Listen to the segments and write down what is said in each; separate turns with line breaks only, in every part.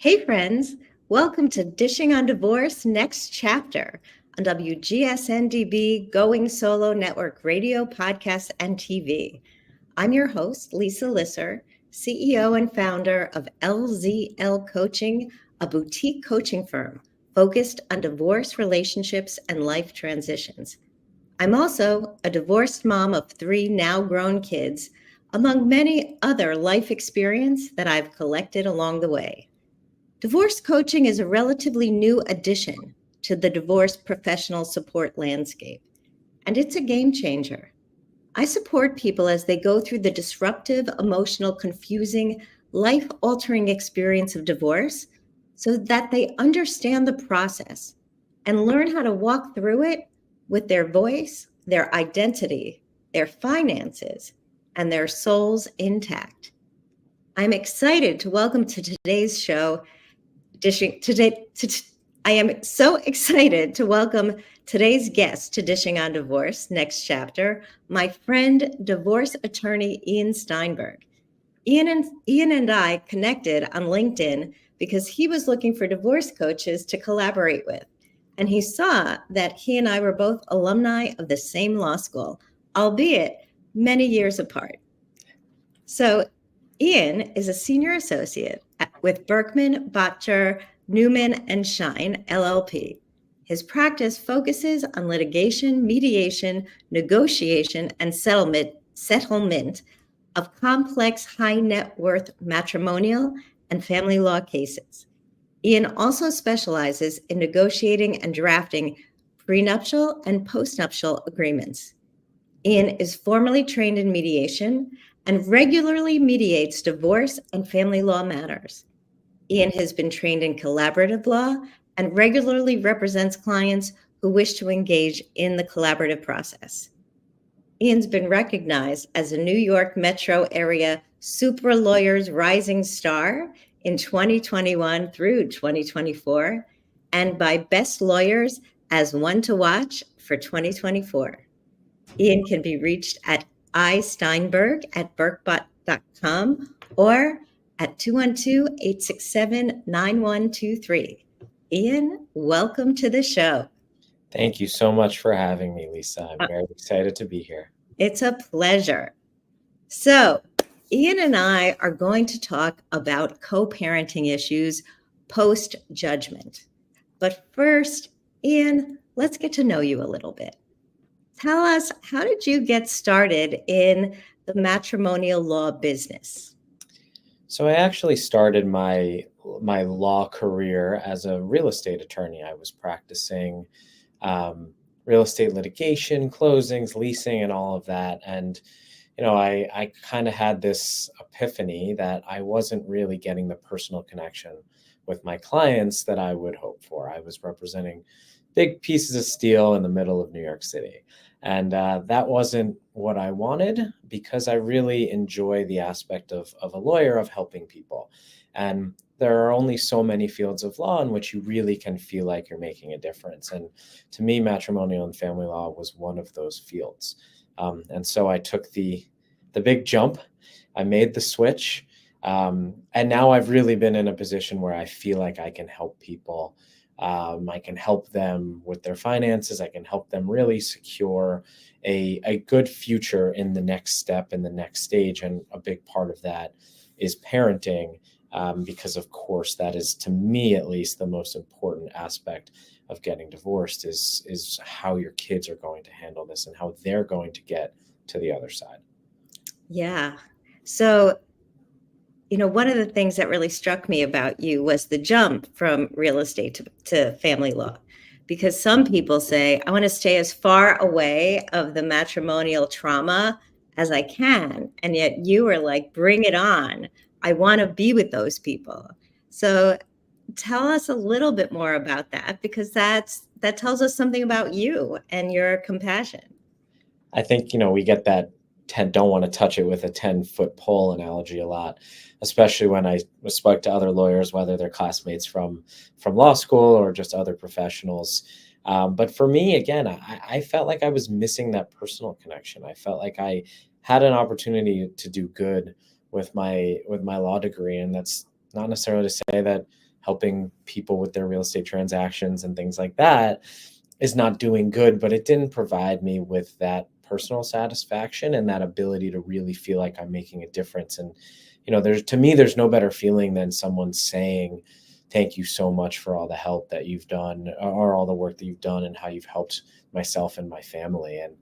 Hey friends, welcome to Dishing on Divorce Next Chapter on WGSN-DB Going Solo Network Radio, Podcast, and TV. I'm your host, Lisa Lisser, CEO and founder of LZL Coaching, a boutique coaching firm focused on divorce, relationships, and life transitions. I'm also a divorced mom of 3 now grown kids, among many other life experience that I've collected along the way. Divorce coaching is a relatively new addition to the divorce professional support landscape, and it's a game changer. I support people as they go through the disruptive, emotional, confusing, life-altering experience of divorce so that they understand the process and learn how to walk through it with their voice, their identity, their finances, and their souls intact. I'm excited to welcome to today's show I am so excited to welcome today's guest to Dishing on Divorce Next Chapter, my friend, divorce attorney Ian Steinberg. Ian and I connected on LinkedIn because he was looking for divorce coaches to collaborate with. And he saw that he and I were both alumni of the same law school, albeit many years apart. So Ian is a senior associate with Berkman Bottger Newman Schein, LLP. His practice focuses on litigation, mediation, negotiation, and settlement of complex high net worth matrimonial and family law cases. Ian also specializes in negotiating and drafting prenuptial and postnuptial agreements. Ian is formally trained in mediation and regularly mediates divorce and family law matters. Ian has been trained in collaborative law and regularly represents clients who wish to engage in the collaborative process. Ian's been recognized as a New York metro area Super Lawyers Rising Star in 2021 through 2024, and by Best Lawyers as one to watch for 2024. Ian can be reached at isteinberg@berkbot.com or at 212-867-9123. Ian, welcome to the show.
Thank you so much for having me, Lisa. I'm very excited to be here.
It's a pleasure. So, Ian and I are going to talk about co-parenting issues post-judgment. But first, Ian, let's get to know you a little bit. Tell us, how did you get started in the matrimonial law business?
So I actually started my law career as a real estate attorney. I was practicing real estate litigation, closings, leasing, and all of that. And, I kind of had this epiphany that I wasn't really getting the personal connection with my clients that I would hope for. I was representing big pieces of steel in the middle of New York City. And that wasn't what I wanted, because I really enjoy the aspect of a lawyer, of helping people. And there are only so many fields of law in which you really can feel like you're making a difference. And to me, matrimonial and family law was one of those fields. And so I took the big jump. I made the switch. And now I've really been in a position where I feel like I can help people. I can help them with their finances. I can help them really secure a good future in the next step, in the next stage. And a big part of that is parenting, because of course that is, to me at least, the most important aspect of getting divorced is how your kids are going to handle this and how they're going to get to the other side.
Yeah. So, one of the things that really struck me about you was the jump from real estate to family law, because some people say, I want to stay as far away of the matrimonial trauma as I can. And yet you were like, bring it on. I want to be with those people. So tell us a little bit more about that, because that tells us something about you and your compassion.
I think, we get that don't want to touch it with a 10-foot pole analogy a lot, especially when I spoke to other lawyers, whether they're classmates from law school or just other professionals. But for me, again, I felt like I was missing that personal connection. I felt like I had an opportunity to do good with my law degree. And that's not necessarily to say that helping people with their real estate transactions and things like that is not doing good, but it didn't provide me with that personal satisfaction and that ability to really feel like I'm making a difference. And, to me, there's no better feeling than someone saying, thank you so much for all the help that you've done, or all the work that you've done and how you've helped myself and my family. And,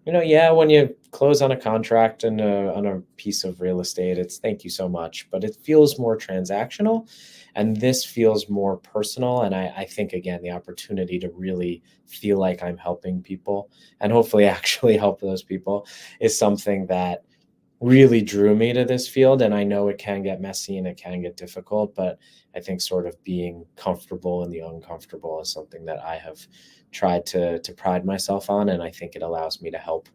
yeah, when you close on a contract and on a piece of real estate, it's thank you so much, but it feels more transactional. And this feels more personal. And I think, again, the opportunity to really feel like I'm helping people and hopefully actually help those people is something that really drew me to this field. And I know it can get messy and it can get difficult, but I think sort of being comfortable in the uncomfortable is something that I have tried to pride myself on. And I think it allows me to help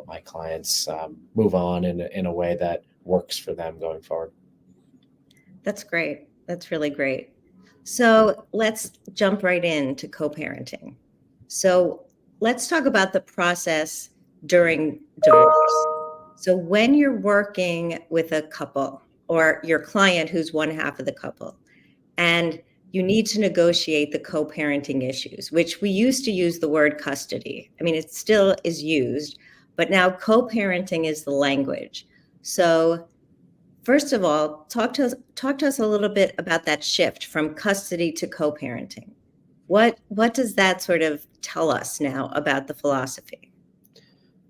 my clients move on in a way that works for them going forward.
That's great. That's really great. So let's jump right into co-parenting. So let's talk about the process during divorce. So when you're working with a couple or your client who's one half of the couple, and you need to negotiate the co-parenting issues, which we used to use the word custody. I mean, it still is used, but now co-parenting is the language. So first of all, talk to us a little bit about that shift from custody to co-parenting. What does that sort of tell us now about the philosophy?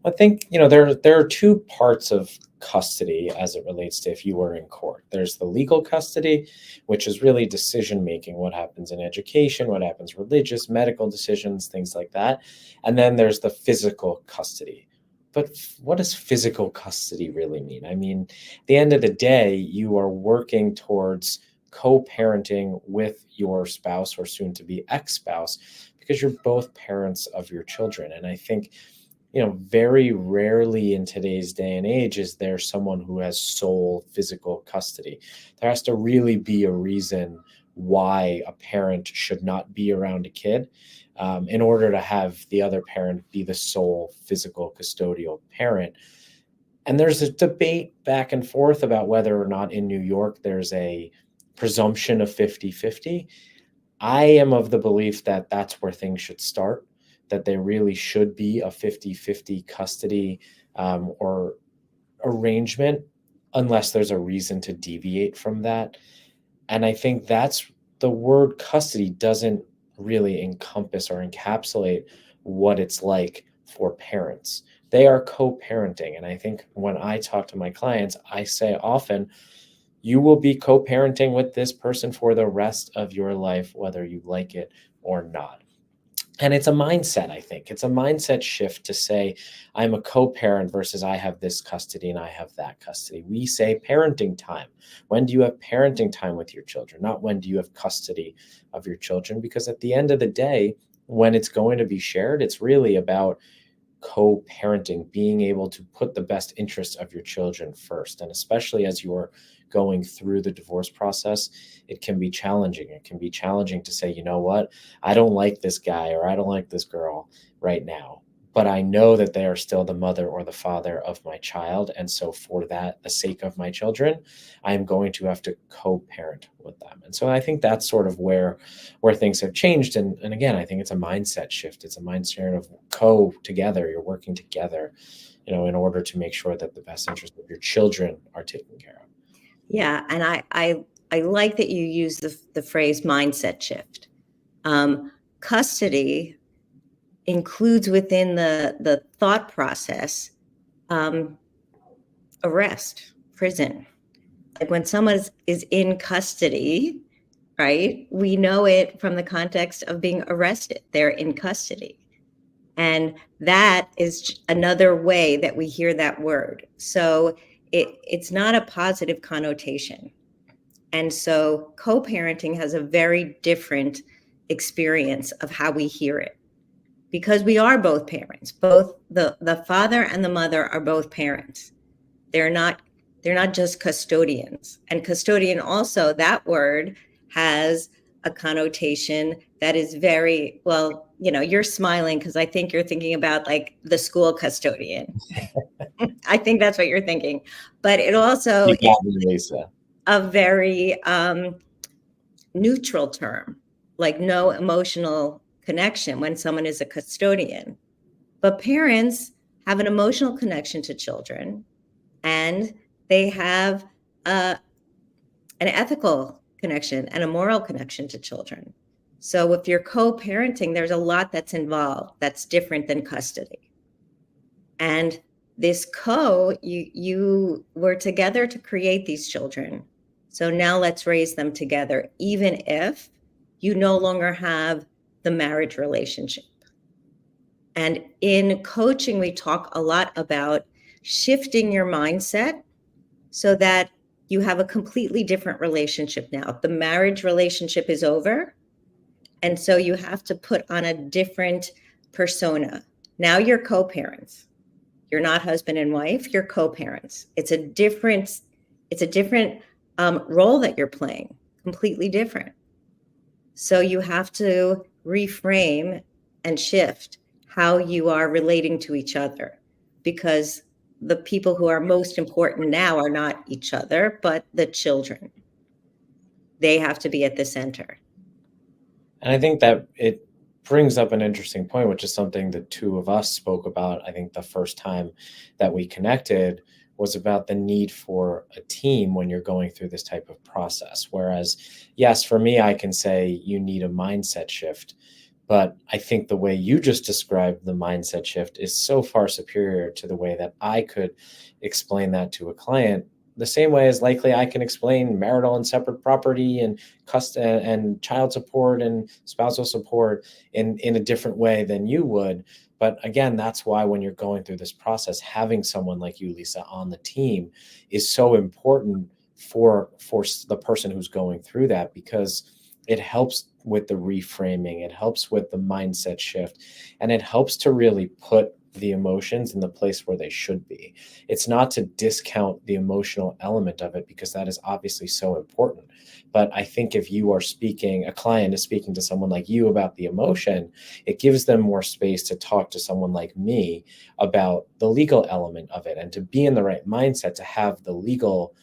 I think, there are two parts of custody as it relates to if you were in court. There's the legal custody, which is really decision making, what happens in education, what happens religious, medical decisions, things like that. And then there's the physical custody. But what does physical custody really mean? I mean, at the end of the day, you are working towards co-parenting with your spouse or soon to be ex-spouse because you're both parents of your children. And I think, very rarely in today's day and age is there someone who has sole physical custody. There has to really be a reason why a parent should not be around a kid in order to have the other parent be the sole physical custodial parent. And there's a debate back and forth about whether or not in New York there's a presumption of 50-50. I am of the belief that that's where things should start, that there really should be a 50-50 custody or arrangement unless there's a reason to deviate from that. And I think that's the word custody doesn't really encompass or encapsulate what it's like for parents. They are co-parenting. And I think when I talk to my clients, I say often, you will be co-parenting with this person for the rest of your life, whether you like it or not. And it's a mindset, I think. It's a mindset shift to say, I'm a co-parent versus I have this custody and I have that custody. We say parenting time. When do you have parenting time with your children? Not when do you have custody of your children? Because at the end of the day, when it's going to be shared, it's really about co-parenting, being able to put the best interests of your children first. And especially as you're going through the divorce process, it can be challenging. It can be challenging to say, you know what, I don't like this guy or I don't like this girl right now, but I know that they are still the mother or the father of my child. And so for that, the sake of my children, I'm going to have to co-parent with them. And so I think that's sort of where things have changed. And again, I think it's a mindset shift. It's a mindset of together. You're working together, in order to make sure that the best interest of your children are taken care of.
Yeah, and I like that you use the phrase mindset shift. Custody includes within the thought process arrest, prison. Like when someone is in custody, right? We know it from the context of being arrested. They're in custody. And that is another way that we hear that word. So it's not a positive connotation. And so co-parenting has a very different experience of how we hear it, because we are both parents. Both the father and the mother are both parents. They're not just custodians. And custodian also, that word has a connotation that is very, well, you're smiling because I think you're thinking about like the school custodian. I think that's what you're thinking. But it also is
Lisa.
a very neutral term, like no emotional connection when someone is a custodian. But parents have an emotional connection to children, and they have an ethical connection and a moral connection to children. So if you're co-parenting, there's a lot that's involved that's different than custody. And this you were together to create these children. So now let's raise them together, even if you no longer have the marriage relationship. And in coaching, we talk a lot about shifting your mindset so that you have a completely different relationship now. The marriage relationship is over. And so you have to put on a different persona. Now you're co-parents. You're not husband and wife, you're co-parents. It's a different role that you're playing, completely different. So you have to reframe and shift how you are relating to each other, because the people who are most important now are not each other, but the children. They have to be at the center.
And I think that it brings up an interesting point, which is something the two of us spoke about. I think the first time that we connected was about the need for a team when you're going through this type of process. Whereas, yes, for me, I can say you need a mindset shift. But I think the way you just described the mindset shift is so far superior to the way that I could explain that to a client. The same way as likely I can explain marital and separate property and and child support and spousal support in a different way than you would. But again, that's why when you're going through this process, having someone like you, Lisa, on the team is so important for the person who's going through that, because it helps with the reframing, it helps with the mindset shift, and it helps to really put the emotions in the place where they should be. It's not to discount the emotional element of it, because that is obviously so important. But I think if you are speaking, a client is speaking to someone like you about the emotion, it gives them more space to talk to someone like me about the legal element of it, and to be in the right mindset to have the legal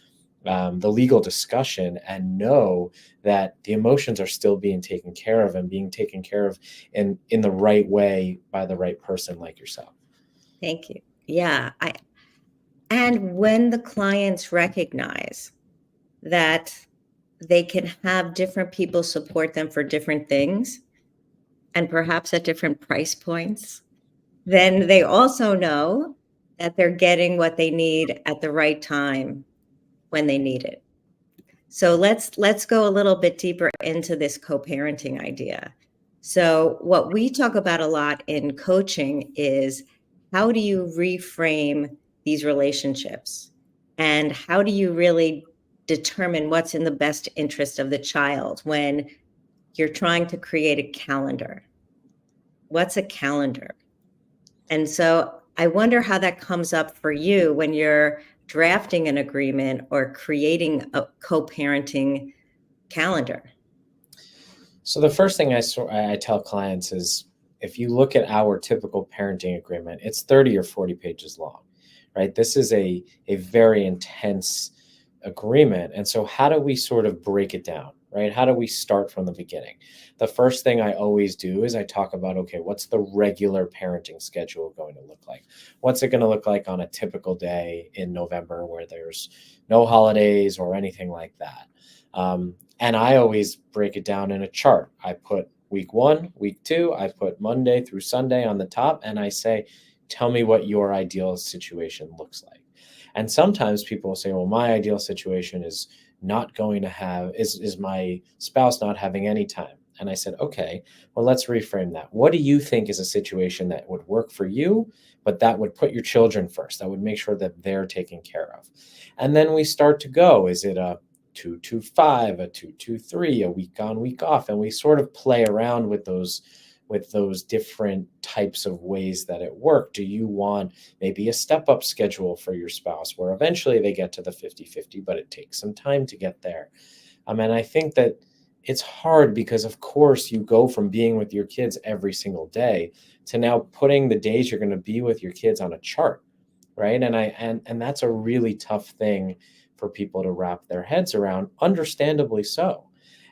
discussion and know that the emotions are still being taken care of, and being taken care of in the right way by the right person like yourself.
Thank you. Yeah. And when the clients recognize that they can have different people support them for different things, and perhaps at different price points, then they also know that they're getting what they need at the right time when they need it. So let's go a little bit deeper into this co-parenting idea. So what we talk about a lot in coaching is, how do you reframe these relationships? And how do you really determine what's in the best interest of the child when you're trying to create a calendar? What's a calendar? And so I wonder how that comes up for you when you're drafting an agreement or creating a co-parenting calendar.
So the first thing I tell clients is, if you look at our typical parenting agreement, it's 30 or 40 pages long, right? This is a very intense agreement. And so how do we sort of break it down, right? How do we start from the beginning? The first thing I always do is I talk about, okay, what's the regular parenting schedule going to look like? What's it going to look like on a typical day in November where there's no holidays or anything like that? And I always break it down in a chart. I put week 1, week 2, I put Monday through Sunday on the top, and I say, tell me what your ideal situation looks like. And sometimes people will say, well, my ideal situation is not going to have, is my spouse not having any time. And I said, okay, well, let's reframe that. What do you think is a situation that would work for you, but that would put your children first, that would make sure that they're taken care of? And then we start to go, is it a 2-2-5, a 2-2-3, a week on, week off? And we sort of play around with those different types of ways that it work. Do you want maybe a step-up schedule for your spouse where eventually they get to the 50-50, but it takes some time to get there? And I think that it's hard because, of course, you go from being with your kids every single day to now putting the days you're going to be with your kids on a chart, right? And that's a really tough thing for people to wrap their heads around, understandably so.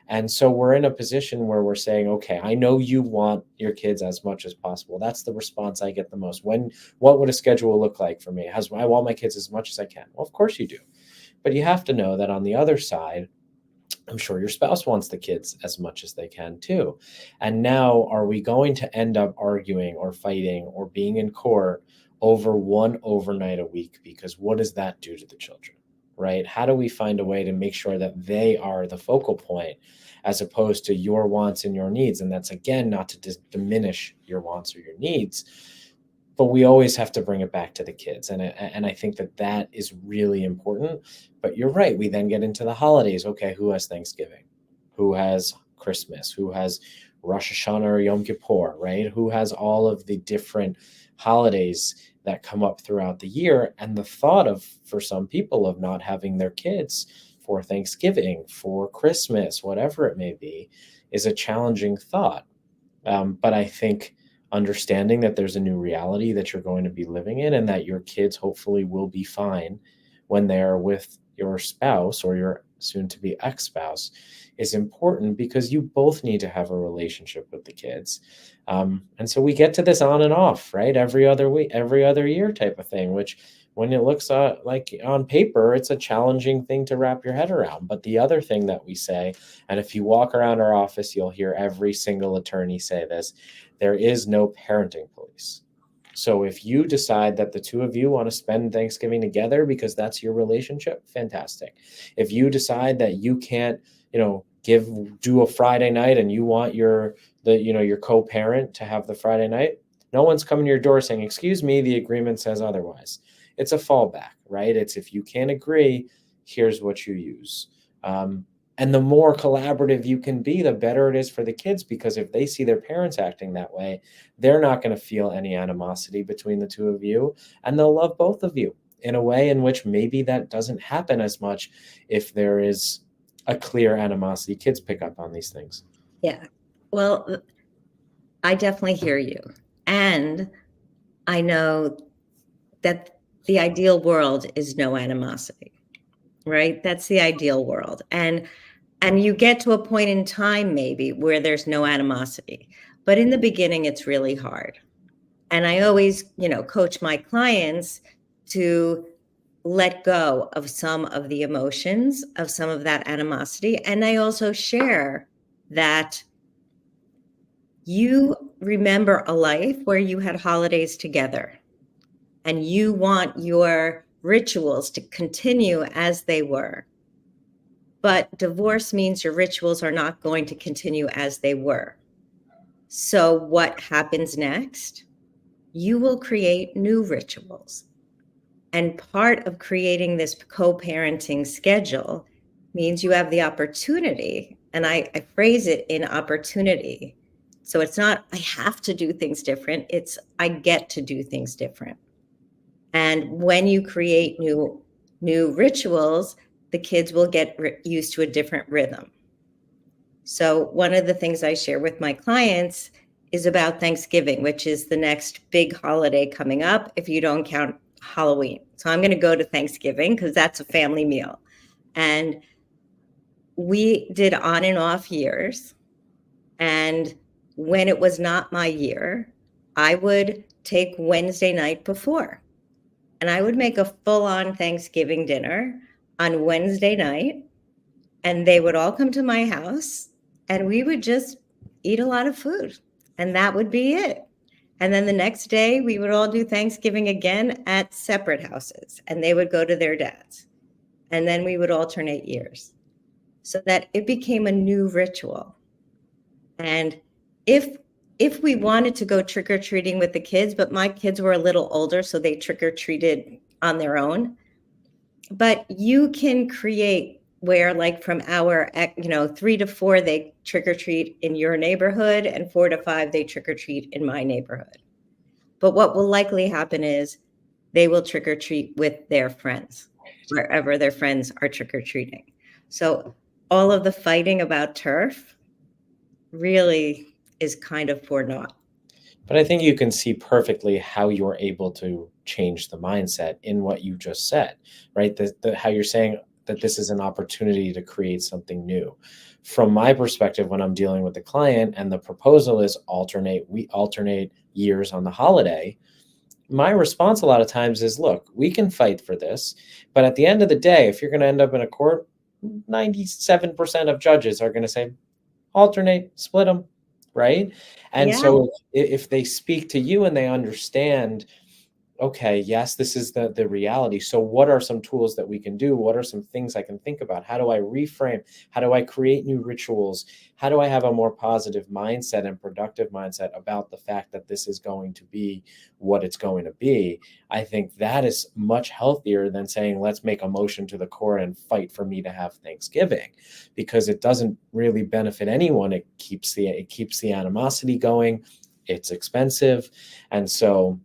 And so we're in a position where we're saying, okay, I know you want your kids as much as possible. That's the response I get the most. What would a schedule look like for me? I want my kids as much as I can. Well, of course you do. But you have to know that on the other side, I'm sure your spouse wants the kids as much as they can too. And now, are we going to end up arguing or fighting or being in court over one overnight a week? Because what does that do to the children, right? How do we find a way to make sure that they are the focal point as opposed to your wants and your needs? And that's, again, not to diminish your wants or your needs, but we always have to bring it back to the kids. And I think that is really important. But you're right. We then get into the holidays. Okay, who has Thanksgiving? Who has Christmas? Who has Rosh Hashanah or Yom Kippur, right? Who has all of the different holidays that come up throughout the year? And the thought of, for some people, of not having their kids for Thanksgiving, for Christmas, whatever it may be, is a challenging thought. But I think understanding that there's a new reality that you're going to be living in and that your kids hopefully will be fine when they're with your spouse or your soon-to-be ex-spouse is important, because you both need to have a relationship with the kids. And so we get to this on and off, right? Every other week, every other year type of thing, which when it looks like on paper, it's a challenging thing to wrap your head around. But the other thing that we say, and if you walk around our office, you'll hear every single attorney say this: there is no parenting police. So if you decide that the two of you want to spend Thanksgiving together because that's your relationship, fantastic. If you decide that you can't, do a Friday night and you want your co-parent to have the Friday night, no one's coming to your door saying, "Excuse me, the agreement says otherwise." It's a fallback, right? It's, if you can't agree, here's what you use. And the more collaborative you can be, the better it is for the kids, because if they see their parents acting that way, they're not going to feel any animosity between the two of you, and they'll love both of you in a way in which maybe that doesn't happen as much if there is a clear animosity. Kids pick up on these things.
Yeah. Well, I definitely hear you. And I know that the ideal world is no animosity, right? That's the ideal world. And you get to a point in time maybe where there's no animosity, but in the beginning it's really hard. And I always, coach my clients to let go of some of the emotions, of some of that animosity. And I also share that you remember a life where you had holidays together and you want your rituals to continue as they were. But divorce means your rituals are not going to continue as they were. So what happens next? You will create new rituals. And part of creating this co-parenting schedule means you have the opportunity, and I phrase it in opportunity. So it's not, I have to do things different. It's, I get to do things different. And when you create new rituals, the kids will get used to a different rhythm. So one of the things I share with my clients is about Thanksgiving, which is the next big holiday coming up if you don't count Halloween. So I'm going to go to Thanksgiving because that's a family meal. And we did on and off years. And when it was not my year, I would take Wednesday night before, and I would make a full-on Thanksgiving dinner on Wednesday night, and they would all come to my house, and we would just eat a lot of food, and that would be it. And then the next day, we would all do Thanksgiving again at separate houses, and they would go to their dads. And then we would alternate years, so that it became a new ritual. And if we wanted to go trick-or-treating with the kids, but my kids were a little older, so they trick-or-treated on their own. But you can create where, like, from our, 3 to 4, they trick-or-treat in your neighborhood, and 4 to 5, they trick-or-treat in my neighborhood. But what will likely happen is they will trick-or-treat with their friends, wherever their friends are trick-or-treating. So all of the fighting about turf really is kind of for naught.
But I think you can see perfectly how you're able to change the mindset in what you just said, right? How you're saying that this is an opportunity to create something new. From my perspective, when I'm dealing with the client and the proposal is we alternate years on the holiday, my response a lot of times is, look, we can fight for this, but at the end of the day, if you're going to end up in a court, 97% of judges are going to say, alternate, split them, right? And
Yeah.
so if they speak to you and they understand, okay, yes, this is the reality. So what are some tools that we can do? What are some things I can think about? How do I reframe? How do I create new rituals? How do I have a more positive mindset and productive mindset about the fact that this is going to be what it's going to be? I think that is much healthier than saying, let's make a motion to the court and fight for me to have Thanksgiving, because it doesn't really benefit anyone. It keeps the animosity going. It's expensive. And so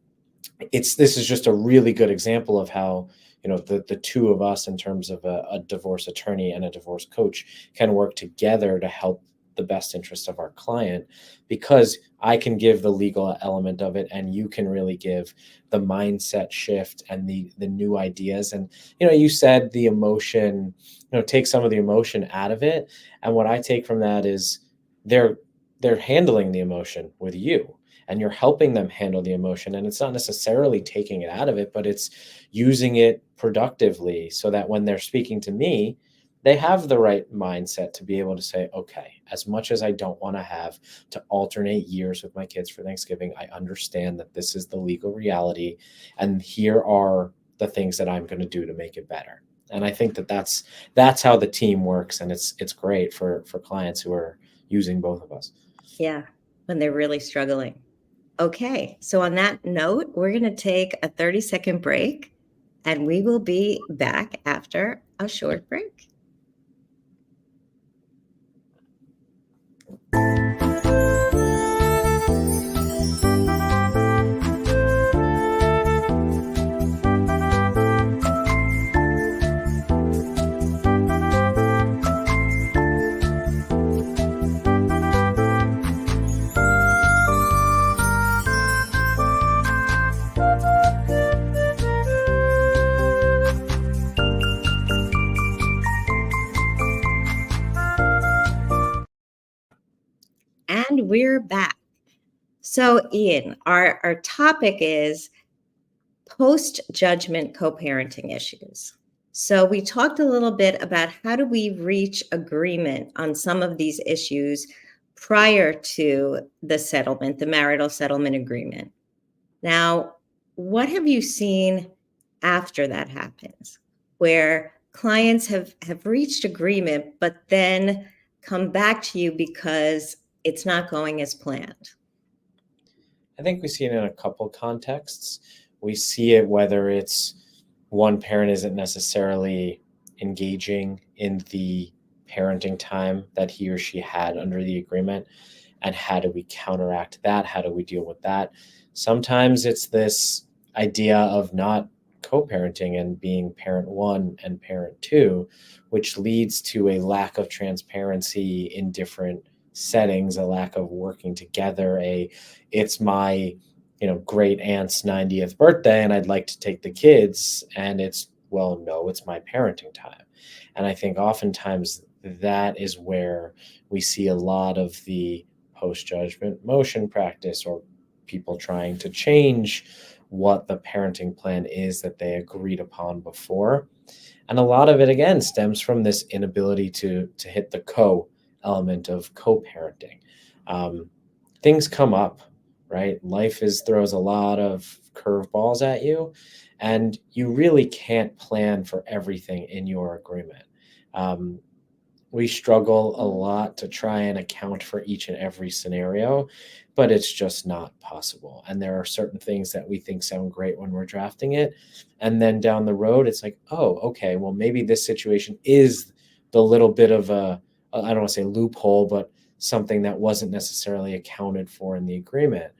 this is just a really good example of how, the two of us, in terms of a divorce attorney and a divorce coach, can work together to help the best interest of our client, because I can give the legal element of it and you can really give the mindset shift and the new ideas. And you said the emotion, take some of the emotion out of it. And what I take from that is they're handling the emotion with you, and you're helping them handle the emotion. And it's not necessarily taking it out of it, but it's using it productively so that when they're speaking to me, they have the right mindset to be able to say, okay, as much as I don't want to have to alternate years with my kids for Thanksgiving, I understand that this is the legal reality, and here are the things that I'm going to do to make it better. And I think that that's how the team works, and it's great for clients who are using both of us.
Yeah, when they're really struggling. Okay, so on that note, we're going to take a 30-second break, and we will be back after a short break. And we're back. So, Ian, our topic is post-judgment co-parenting issues. So we talked a little bit about how do we reach agreement on some of these issues prior to the settlement, the marital settlement agreement. Now, what have you seen after that happens, where clients have reached agreement, but then come back to you because it's not going as planned?
I think we see it in a couple contexts. We see it whether it's one parent isn't necessarily engaging in the parenting time that he or she had under the agreement, and how do we counteract that? How do we deal with that? Sometimes it's this idea of not co-parenting and being parent one and parent two, which leads to a lack of transparency in different settings, a lack of working together, it's my great aunt's 90th birthday and I'd like to take the kids, and it's, well, no, it's my parenting time. And I think oftentimes that is where we see a lot of the post-judgment motion practice, or people trying to change what the parenting plan is that they agreed upon before. And a lot of it, again, stems from this inability to hit the element of co-parenting. Things come up, right? Life throws a lot of curveballs at you, and you really can't plan for everything in your agreement. We struggle a lot to try and account for each and every scenario, but it's just not possible. And there are certain things that we think sound great when we're drafting it, and then down the road, it's like, oh, okay, well, maybe this situation is the little bit of I don't want to say loophole, but something that wasn't necessarily accounted for in the agreement.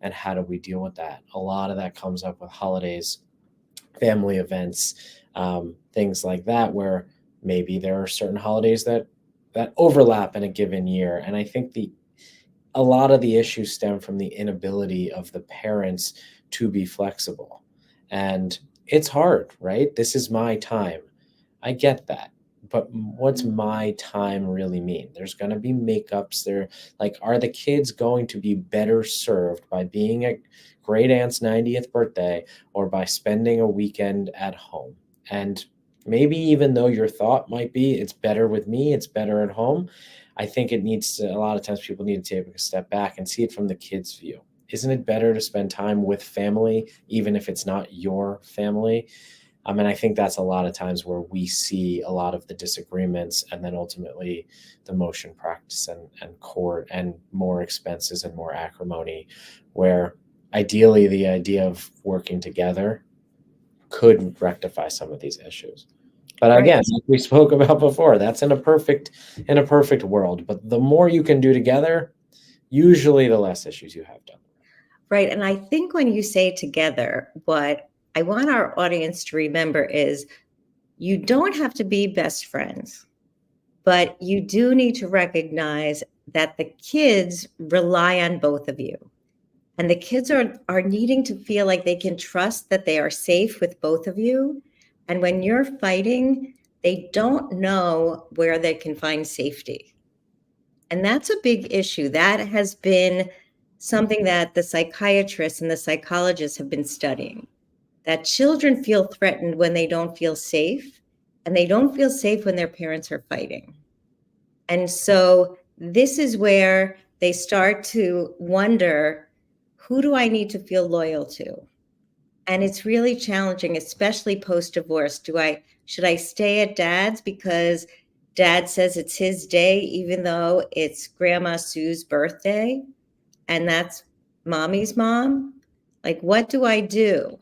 And how do we deal with that? A lot of that comes up with holidays, family events, things like that, where maybe there are certain holidays that overlap in a given year. And I think a lot of the issues stem from the inability of the parents to be flexible. And it's hard, right? This is my time. I get that. But what's my time really mean? There's going to be makeups there. Like, are the kids going to be better served by being at great aunt's 90th birthday or by spending a weekend at home? And maybe even though your thought might be it's better with me, it's better at home, I think it needs to, a lot of times people need to take a step back and see it from the kids' view. Isn't it better to spend time with family, even if it's not your family? And I think that's a lot of times where we see a lot of the disagreements, and then ultimately the motion practice and court and more expenses and more acrimony, where ideally the idea of working together could rectify some of these issues. But
Right.
again, like we spoke about before, that's in a perfect world. But the more you can do together, usually the less issues you have done.
Right. And I think when you say together, what I want our audience to remember is you don't have to be best friends, but you do need to recognize that the kids rely on both of you. And the kids are needing to feel like they can trust that they are safe with both of you. And when you're fighting, they don't know where they can find safety. And that's a big issue. That has been something that the psychiatrists and the psychologists have been studying, that children feel threatened when they don't feel safe, and they don't feel safe when their parents are fighting. And so this is where they start to wonder, who do I need to feel loyal to? And it's really challenging, especially post-divorce. Should I stay at dad's because dad says it's his day, even though it's Grandma Sue's birthday, and that's mommy's mom? Like, what do I do?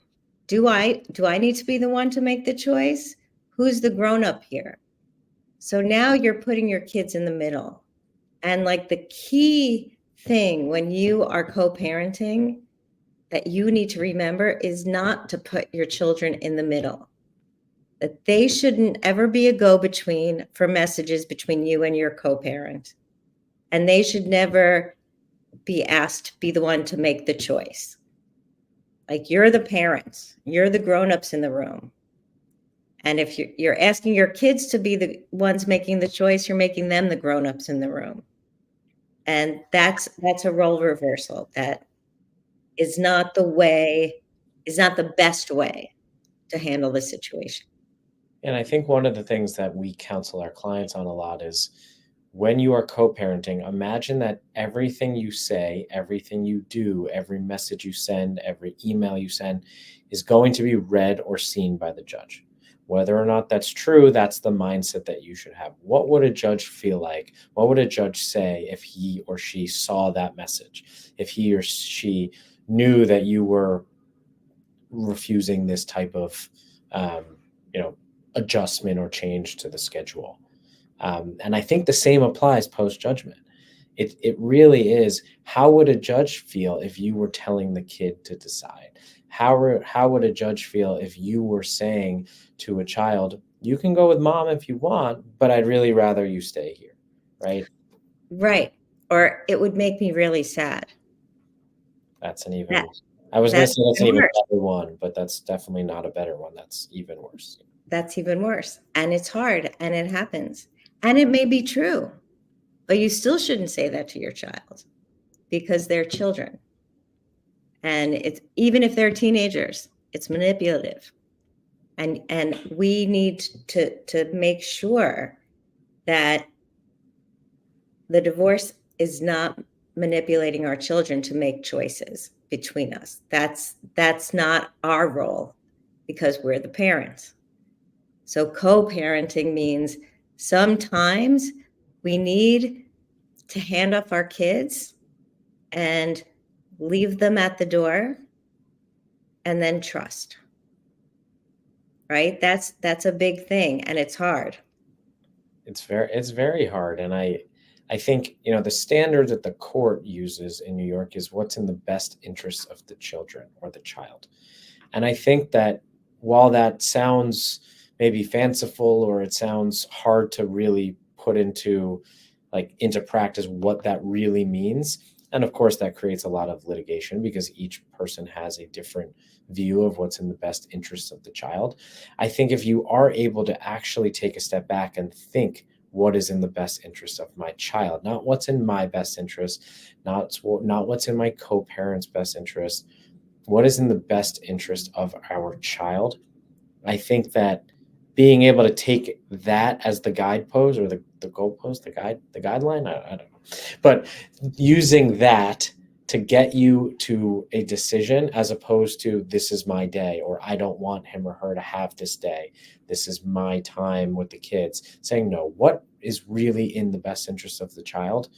Do I need to be the one to make the choice? Who's the grown-up here? So now you're putting your kids in the middle. And like the key thing when you are co-parenting that you need to remember is not to put your children in the middle. That they shouldn't ever be a go-between for messages between you and your co-parent. And they should never be asked to be the one to make the choice. Like, you're the parents, you're the grown-ups in the room. And if you're asking your kids to be the ones making the choice, you're making them the grown-ups in the room. And that's a role reversal. That is not the best way to handle the situation.
And I think one of the things that we counsel our clients on a lot is, when you are co-parenting, imagine that everything you say, everything you do, every message you send, every email you send is going to be read or seen by the judge. Whether or not that's true, that's the mindset that you should have. What would a judge feel like? What would a judge say if he or she saw that message? If he or she knew that you were refusing this type of, adjustment or change to the schedule? And I think the same applies post-judgment. It really is, how would a judge feel if you were telling the kid to decide? How would a judge feel if you were saying to a child, you can go with mom if you want, but I'd really rather you stay here, right?
Right. Or it would make me really sad.
That's an even,
That,
I was going to
that's
say that's an
even
even
worse.
better one, but that's definitely not a better one. That's even worse.
That's even worse. And it's hard and it happens. And it may be true, but you still shouldn't say that to your child because they're children. And it's, even if they're teenagers, it's manipulative. And we need to make sure that the divorce is not manipulating our children to make choices between us. That's not our role because we're the parents. So co-parenting means sometimes we need to hand off our kids and leave them at the door and then trust. Right? That's a big thing, and it's hard.
It's very hard. And I think, the standard that the court uses in New York is what's in the best interest of the children or the child. And I think that while that sounds maybe fanciful, or it sounds hard to really put into practice what that really means, And of course, that creates a lot of litigation because each person has a different view of what's in the best interest of the child. I think if you are able to actually take a step back and think, what is in the best interest of my child, not what's in my best interest, not what's in my co-parent's best interest, what is in the best interest of our child. I think that being able to take that as the guidepost or the goalpost, the guideline, I don't know, but using that to get you to a decision as opposed to this is my day, or I don't want him or her to have this day. This is my time with the kids. Saying, no, what is really in the best interest of the child?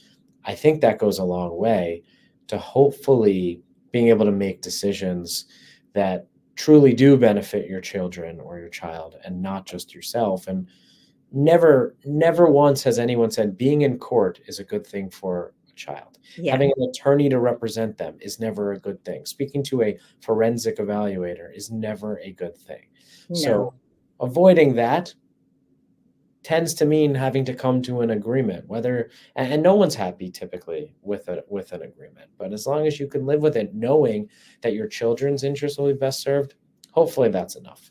I think that goes a long way to hopefully being able to make decisions that truly do benefit your children or your child and not just yourself. And never once has anyone said being in court is a good thing for a child.
Yeah.
Having an attorney to represent them is never a good thing. Speaking to a forensic evaluator is never a good thing.
No.
So avoiding that tends to mean having to come to an agreement, and no one's happy typically with an agreement, but as long as you can live with it, knowing that your children's interests will be best served, hopefully that's enough.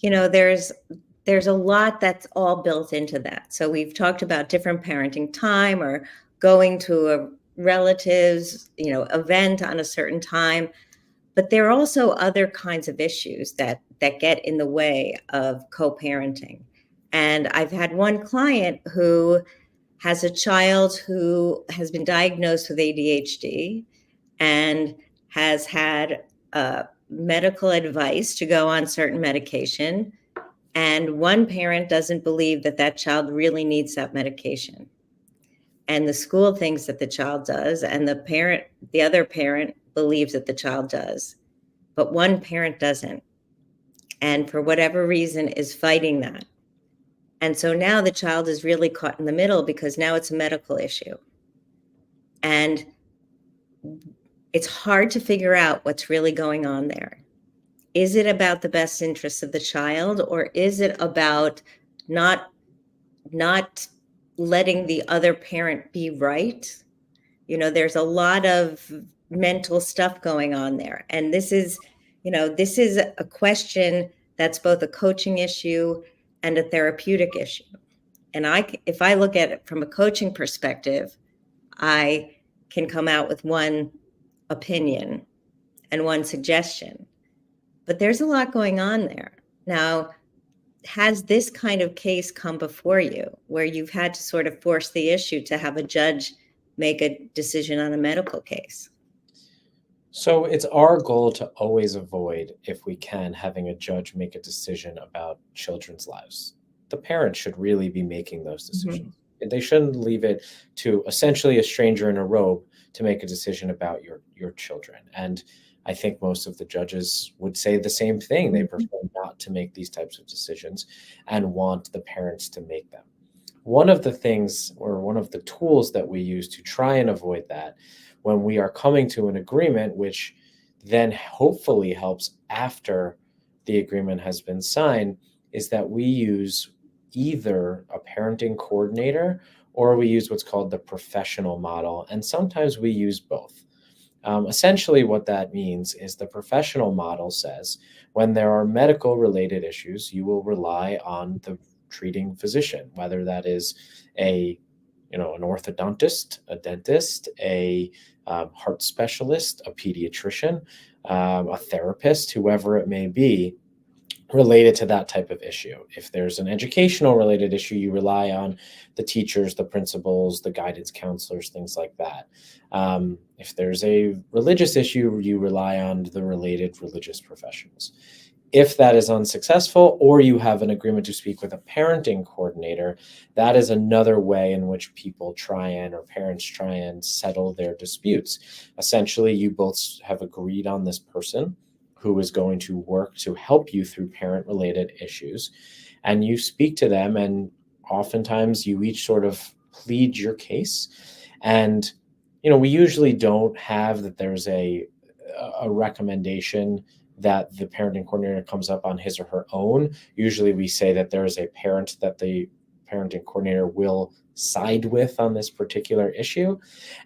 There's a lot that's all built into that. So we've talked about different parenting time or going to a relative's, event on a certain time, but there are also other kinds of issues that get in the way of co-parenting. And I've had one client who has a child who has been diagnosed with ADHD and has had medical advice to go on certain medication. And one parent doesn't believe that child really needs that medication. And the school thinks that the child does, and the other parent believes that the child does, but one parent doesn't. And for whatever reason is fighting that. And so now the child is really caught in the middle because now it's a medical issue. And it's hard to figure out what's really going on there. Is it about the best interests of the child, or is it about not letting the other parent be right? There's a lot of mental stuff going on there. And this is a question that's both a coaching issue and a therapeutic issue. And if I look at it from a coaching perspective, I can come out with one opinion and one suggestion. But there's a lot going on there. Now, has this kind of case come before you where you've had to sort of force the issue to have a judge make a decision on a medical case?
So it's our goal to always avoid, if we can, having a judge make a decision about children's lives. The parents should really be making those decisions. Mm-hmm. They shouldn't leave it to essentially a stranger in a robe to make a decision about your children. And I think most of the judges would say the same thing. They prefer not to make these types of decisions and want the parents to make them. One of the things, or one of the tools that we use to try and avoid that when we are coming to an agreement, which then hopefully helps after the agreement has been signed, is that we use either a parenting coordinator or we use what's called the professional model. And sometimes we use both. Essentially what that means is the professional model says when there are medical related issues, you will rely on the treating physician, whether that is an orthodontist, a dentist, a heart specialist, a pediatrician, a therapist, whoever it may be, related to that type of issue. If there's an educational related issue, you rely on the teachers, the principals, the guidance counselors, things like that. If there's a religious issue, you rely on the related religious professionals. If that is unsuccessful, or you have an agreement to speak with a parenting coordinator, that is another way in which parents try and settle their disputes. Essentially, you both have agreed on this person who is going to work to help you through parent-related issues, and you speak to them, and oftentimes you each sort of plead your case. And we usually don't have that there's a recommendation that the parenting coordinator comes up on his or her own. Usually we say that there is a parent that the parenting coordinator will side with on this particular issue.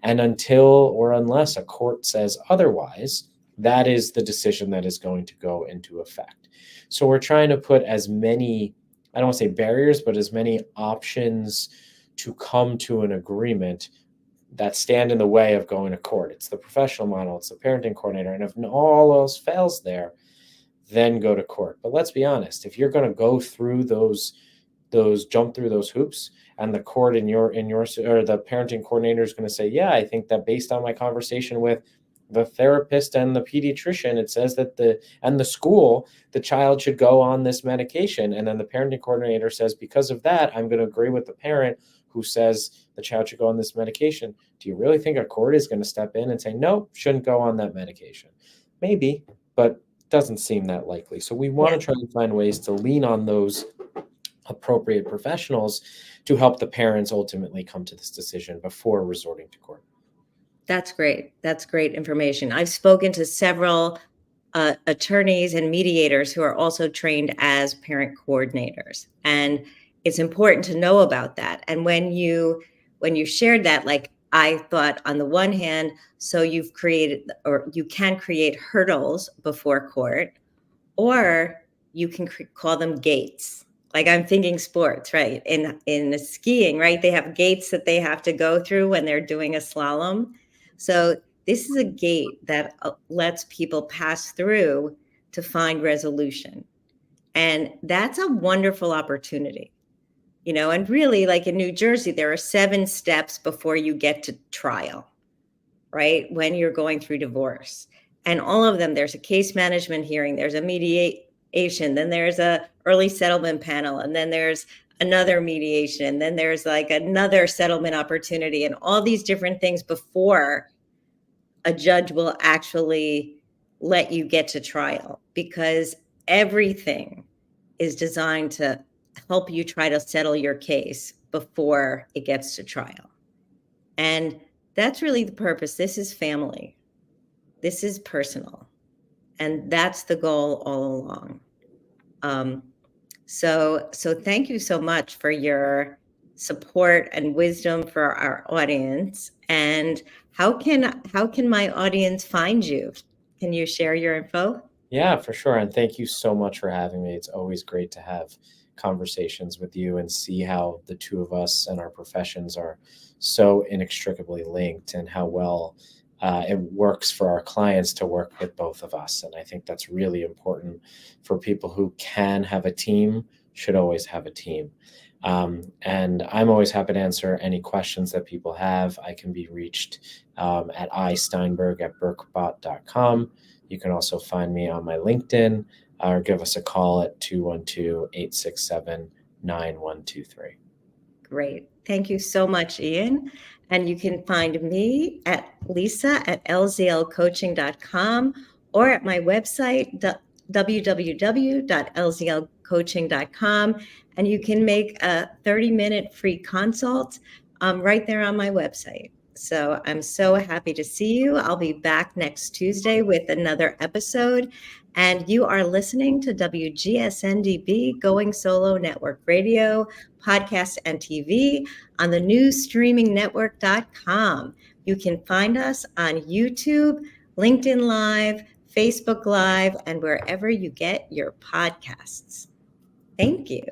And until or unless a court says otherwise, that is the decision that is going to go into effect. So we're trying to put as many, I don't want to say barriers, but as many options to come to an agreement that stand in the way of going to court. It's the professional model, it's the parenting coordinator, and if all else fails there, then go to court. But let's be honest, if you're going to go through those jump through those hoops, and the court or the parenting coordinator is going to say, yeah, I think that based on my conversation with the therapist and the pediatrician, it says that the school, the child should go on this medication. And then the parenting coordinator says, because of that, I'm going to agree with the parent who says the child should go on this medication. Do you really think a court is going to step in and say, no, shouldn't go on that medication? Maybe, but doesn't seem that likely. So we want to try and find ways to lean on those appropriate professionals to help the parents ultimately come to this decision before resorting to court.
That's great. That's great information. I've spoken to several attorneys and mediators who are also trained as parent coordinators. And it's important to know about that. And when you shared that, like, I thought on the one hand, so you've created, or you can create hurdles before court, or you can call them gates. Like, I'm thinking sports, right? In the skiing, right? They have gates that they have to go through when they're doing a slalom. So this is a gate that lets people pass through to find resolution. And that's a wonderful opportunity. And really, like in New Jersey, there are 7 steps before you get to trial, right? When you're going through divorce. And all of them, there's a case management hearing, there's a mediation, then there's a early settlement panel, and then there's another mediation, then there's like another settlement opportunity, and all these different things before a judge will actually let you get to trial, because everything is designed to help you try to settle your case before it gets to trial. And that's really the purpose. This is family. This is personal. And that's the goal all along. So thank you so much for your support and wisdom for our audience. And how can my audience find you? Can you share your info?
Yeah, for sure. And thank you so much for having me. It's always great to have conversations with you and see how the two of us and our professions are so inextricably linked, and how well it works for our clients to work with both of us. And I think that's really important for people who can have a team, should always have a team. And I'm always happy to answer any questions that people have. I can be reached at isteinberg@berkbot.com. You can also find me on my LinkedIn, or give us a call at 212-867-9123.
Great. Thank you so much, Ian. And you can find me at lisa@lzlcoaching.com, or at my website, www.lzlcoaching.com. And you can make a 30-minute free consult right there on my website. So I'm so happy to see you. I'll be back next Tuesday with another episode. And you are listening to WGSN-DB Going Solo Network Radio, podcast, and TV on the new streamingnetwork.com. You can find us on YouTube, LinkedIn Live, Facebook Live, and wherever you get your podcasts. Thank you.